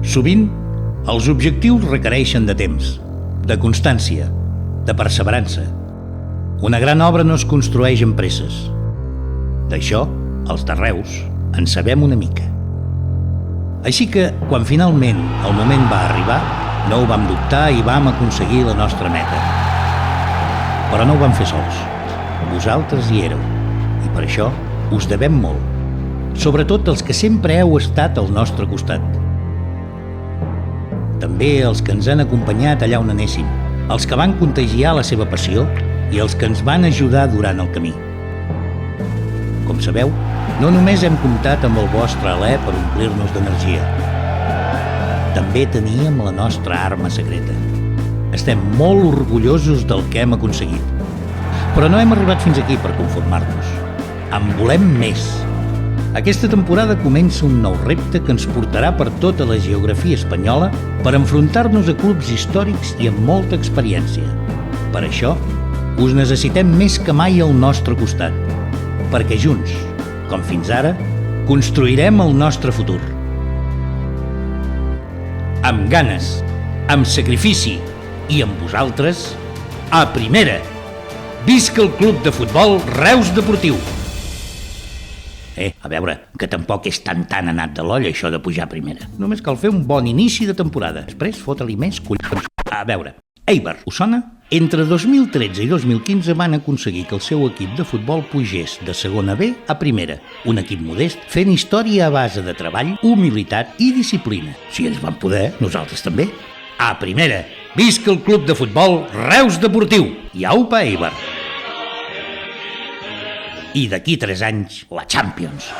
Sovint, els objectius requereixen de temps, de constància, de perseverança. Una gran obra no es construeix en presses. D'això, els de Reus, en sabem una mica. Així que, quan finalment el moment va arribar, no ho vam dubtar i vam aconseguir la nostra meta. Però no ho vam fer sols. Vosaltres hi éreu, i per això us devem molt. Sobretot els que sempre heu estat al nostre costat. També els que ens han acompanyat allà on anéssim, els que van contagiar la seva passió i els que ens van ajudar durant el camí. Com sabeu, no només hem comptat amb el vostre alè per omplir-nos d'energia. També teníem la nostra arma secreta. Estem molt orgullosos del que hem aconseguit. Però no hem arribat fins aquí per conformar-nos. En volem més. Aquesta temporada comença un nou repte que ens portarà per tota la geografia espanyola per enfrontar-nos a clubs històrics i amb molta experiència. Per això, us necessitem més que mai al nostre costat, perquè junts, com fins ara, construirem el nostre futur. Amb ganes, amb sacrifici i amb vosaltres, a primera! Visca el Club de Futbol Reus Deportiu! A veure, que tampoc és tan anat de l'olla això de pujar a primera. Només cal fer un bon inici de temporada. Després, fota-li més collons. A veure, Eibar, us sona? Entre 2013 i 2015 van aconseguir que el seu equip de futbol pugés de segona B a primera. Un equip modest, fent història a base de treball, humilitat i disciplina. Si ells van poder, nosaltres també. A primera! Visca el Club de Futbol Reus Deportiu! I aupa, Eibar! I d'aquí 3 anys, la Champions.